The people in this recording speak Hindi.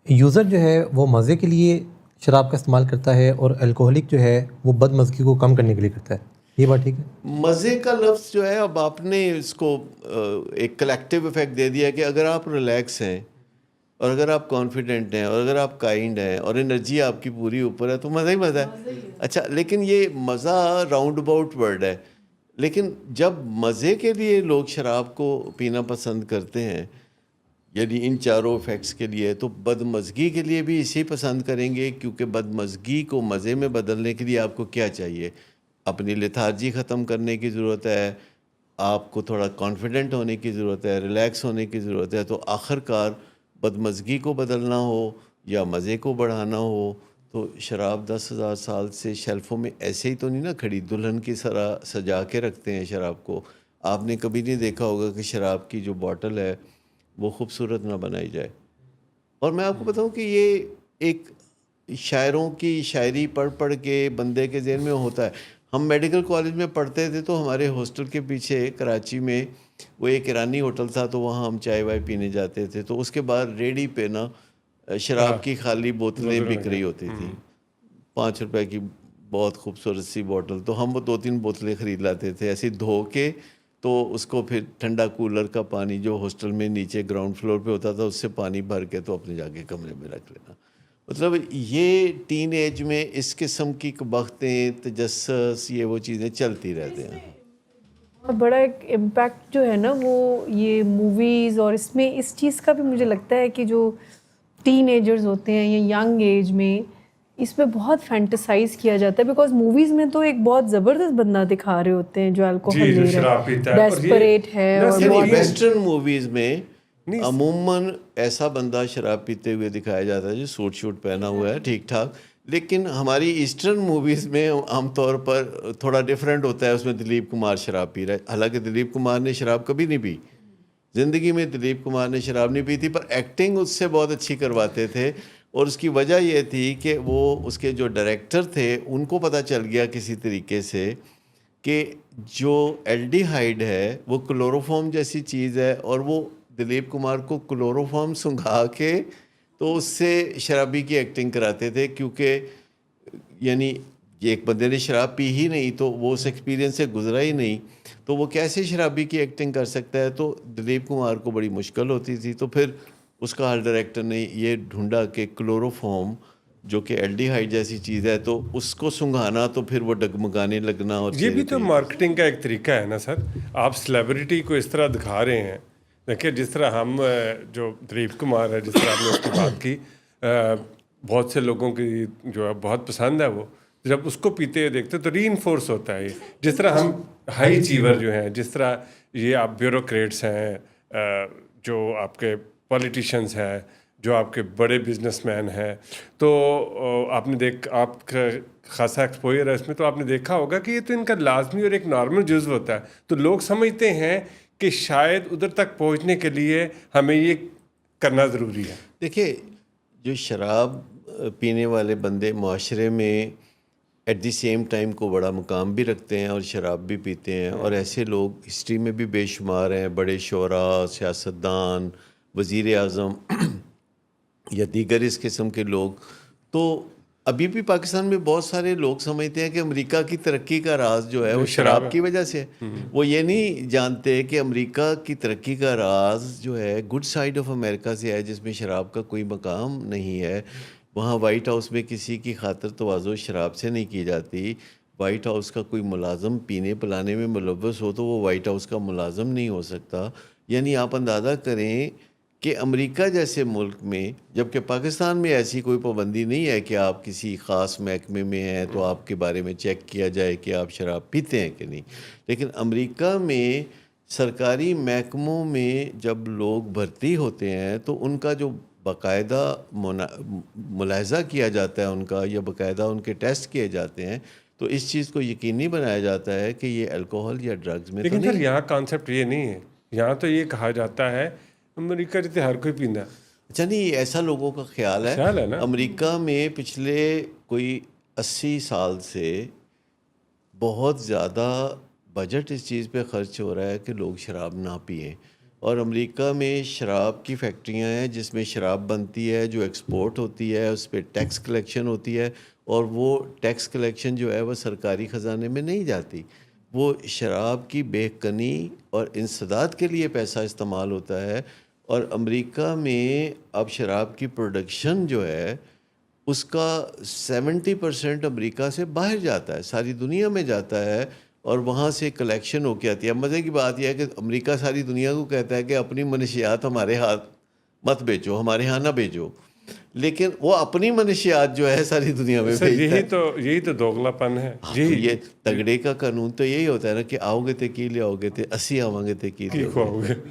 यूज़र जो है वो मज़े के लिए शराब का इस्तेमाल करता है और अल्कोहलिक जो है वो बदमज़गी को कम करने के लिए करता है। ये बात ठीक है? मज़े का लफ्ज़ जो है, अब आपने इसको एक कलेक्टिव इफ़ेक्ट दे दिया कि अगर आप रिलैक्स हैं और अगर आप कॉन्फिडेंट हैं और अगर आप काइंड हैं और एनर्जी आपकी पूरी ऊपर है तो मज़ा ही मज़ा है। अच्छा, लेकिन ये मज़ा राउंड अबाउट वर्ड है। लेकिन जब मज़े के लिए लोग शराब को पीना पसंद करते हैं, यानी इन चारों इफ़ेक्ट्स के लिए, तो बदमज़गी के लिए भी इसे पसंद करेंगे, क्योंकि बदमज़गी को मज़े में बदलने के लिए आपको क्या चाहिए? अपनी लेथार्जी ख़त्म करने की ज़रूरत है, आपको थोड़ा कॉन्फिडेंट होने की ज़रूरत है, रिलैक्स होने की ज़रूरत है। तो आखिरकार बदमज़गी को बदलना हो या मज़े को बढ़ाना हो, तो शराब 10,000 साल से शेल्फ़ों में ऐसे ही तो नहीं ना खड़ी, दुल्हन की तरह सजा के रखते हैं शराब को। आपने कभी नहीं देखा होगा कि शराब की जो बॉटल है वो खूबसूरत ना बनाई जाए। और मैं आपको बताऊं कि ये एक शायरों की शायरी पढ़ पढ़ के बंदे के ज़हन में होता है। हम मेडिकल कॉलेज में पढ़ते थे तो हमारे हॉस्टल के पीछे कराची में वो एक ईरानी होटल था, तो वहाँ हम चाय वाय पीने जाते थे। तो उसके बाद रेडी पे ना शराब हाँ, की खाली बोतलें बोतल बिक लगे। रही होती थी, 5 रुपए की बहुत खूबसूरत सी बोतल। तो हम वो 2-3 बोतलें ख़रीद लाते थे ऐसे ही धो के, तो उसको फिर ठंडा कूलर का पानी जो हॉस्टल में नीचे ग्राउंड फ्लोर पे होता था उससे पानी भर के तो अपने जाके कमरे में रख लेना। मतलब ये टीन एज में इस किस्म की बहतें, तजस्सुस, ये वो चीज़ें चलती रहते हैं। बहुत बड़ा एक इम्पैक्ट जो है ना वो ये मूवीज़ और इसमें इस चीज़ का भी मुझे लगता है कि जो टीनेजर्स होते हैं या यंग एज में इसमें बहुत फैंटेसाइज किया जाता है, बिकॉज मूवीज़ में तो एक बहुत ज़बरदस्त बंदा दिखा रहे होते हैं जो अल्कोहल जी, जो ले रहा शराब है, पीता है। और ये डेस्परेट है ना और सिर्फ यानी बहुत ये वेस्टर्न मूवीज़ में नहीं, अमूमन ऐसा बंदा शराब पीते हुए दिखाया जाता है जो सूट शूट पहना हुआ है ठीक ठाक। लेकिन हमारी ईस्टर्न मूवीज़ में आमतौर पर थोड़ा डिफरेंट होता है, उसमें दिलीप कुमार शराब पी रहा है। हालांकि दिलीप कुमार ने शराब कभी नहीं पी, ज़िंदगी में दिलीप कुमार ने शराब नहीं पी थी, पर एक्टिंग उससे बहुत अच्छी करवाते थे। और उसकी वजह यह थी कि वो उसके जो डायरेक्टर थे उनको पता चल गया किसी तरीके से कि जो एल्डिहाइड है वो क्लोरोफॉर्म जैसी चीज़ है, और वो दिलीप कुमार को क्लोरोफॉर्म सुंघा के तो उससे शराबी की एक्टिंग कराते थे। क्योंकि यानी ये एक बंदे ने शराब पी ही नहीं तो वो उस एक्सपीरियंस से गुजरा ही नहीं, तो वो कैसे शराबी की एक्टिंग कर सकता है। तो दिलीप कुमार को बड़ी मुश्किल होती थी। तो फिर उसका हर डायरेक्टर ने ये ढूंढा कि क्लोरोफॉर्म जो कि एल्डिहाइड जैसी चीज़ है, तो उसको सुंघाना तो फिर वो डगमगाने लगना और ये भी चेहरे तो पे। मार्केटिंग का एक तरीका है ना सर। आप सेलिब्रिटी को इस तरह दिखा रहे हैं। देखिए, जिस तरह हम जो दिलीप कुमार है, जिस तरह आपने उसकी बात की, बहुत से लोगों की जो है बहुत पसंद है वो। जब उसको पीते हुए देखते तो री इन्फोर्स होता है ये। जिस तरह हम हाई अचीवर जो हैं, जिस तरह ये आप ब्यूरोक्रेट्स हैं, जो आपके पॉलिटिशियंस हैं, जो आपके बड़े बिजनेसमैन हैं, तो आपका खासा एक्सपोजर है इसमें, तो आपने देखा होगा कि ये तो इनका लाजमी और एक नॉर्मल जुज़्व होता है। तो लोग समझते हैं कि शायद उधर तक पहुंचने के लिए हमें ये करना ज़रूरी है। देखिए, जो शराब पीने वाले बंदे माशरे में एट द सेम टाइम को बड़ा मुकाम भी रखते हैं और शराब भी पीते हैं, और ऐसे लोग हिस्ट्री में भी बेशुमार हैं। बड़े शोरा, सियासतदान, वज़ीर आज़म या दीगर इस किस्म के लोग। तो अभी भी पाकिस्तान में बहुत सारे लोग समझते हैं कि अमेरिका की तरक्की का राज जो है जो वो शराब शराब है। की वजह से है। वो ये नहीं जानते कि अमेरिका की तरक्की का राज जो है गुड साइड ऑफ अमेरिका से है, जिसमें शराब का कोई मकाम नहीं है। वहाँ वाइट हाउस में किसी की खातर तवाज़ो शराब से नहीं की जाती। वाइट हाउस का कोई मुलाजम पीने पिलाने में मुलव्वस हो तो वो वाइट हाउस का मुलाजम नहीं हो सकता। यानी आप अंदाज़ा करें कि अमेरिका जैसे मुल्क में, जबकि पाकिस्तान में ऐसी कोई पाबंदी नहीं है कि आप किसी ख़ास महकमे में हैं तो आपके बारे में चेक किया जाए कि आप शराब पीते हैं कि नहीं। लेकिन अमेरिका में सरकारी महकमों में जब लोग भर्ती होते हैं तो उनका जो बाकायदा मुलाहजा किया जाता है उनका, या बाकायदा उनके टेस्ट किए जाते हैं, तो इस चीज़ को यकीनी बनाया जाता है कि ये अल्कोहल या ड्रग्स में तो लेकिन सर नहीं। यहाँ कॉन्सेप्ट ये नहीं है। यहाँ तो ये कहा जाता है अमेरिका जितने हर कोई पींदा। अच्छा, नहीं, ऐसा लोगों का ख्याल है। ख्याल है ना। अमेरिका में पिछले कोई 80 साल से बहुत ज़्यादा बजट इस चीज़ पे खर्च हो रहा है कि लोग शराब ना पिएं। और अमेरिका में शराब की फैक्ट्रियां हैं जिसमें शराब बनती है, जो एक्सपोर्ट होती है, उस पर टैक्स कलेक्शन होती है, और वो टैक्स कलेक्शन जो है वो सरकारी ख़जाने में नहीं जाती, वो शराब की बेकनी और इंसदाद के लिए पैसा इस्तेमाल होता है। और अमेरिका में अब शराब की प्रोडक्शन जो है उसका 70% अमेरिका से बाहर जाता है, सारी दुनिया में जाता है, और वहाँ से कलेक्शन होके आती है। अब मज़े की बात यह है कि अमेरिका सारी दुनिया को कहता है कि अपनी मनशियात हमारे हाथ मत बेचो, हमारे यहाँ ना बेचो, लेकिन वो अपनी मनशियात जो है सारी दुनिया में सर बेचता है। यही तो दोगलापन है। हाँ, तो ये तगड़े का कानून तो यही होता है ना कि आओगे तो की ले आओगे थे, 80 आवांगे तो की ले ठीक आओगे। होगे।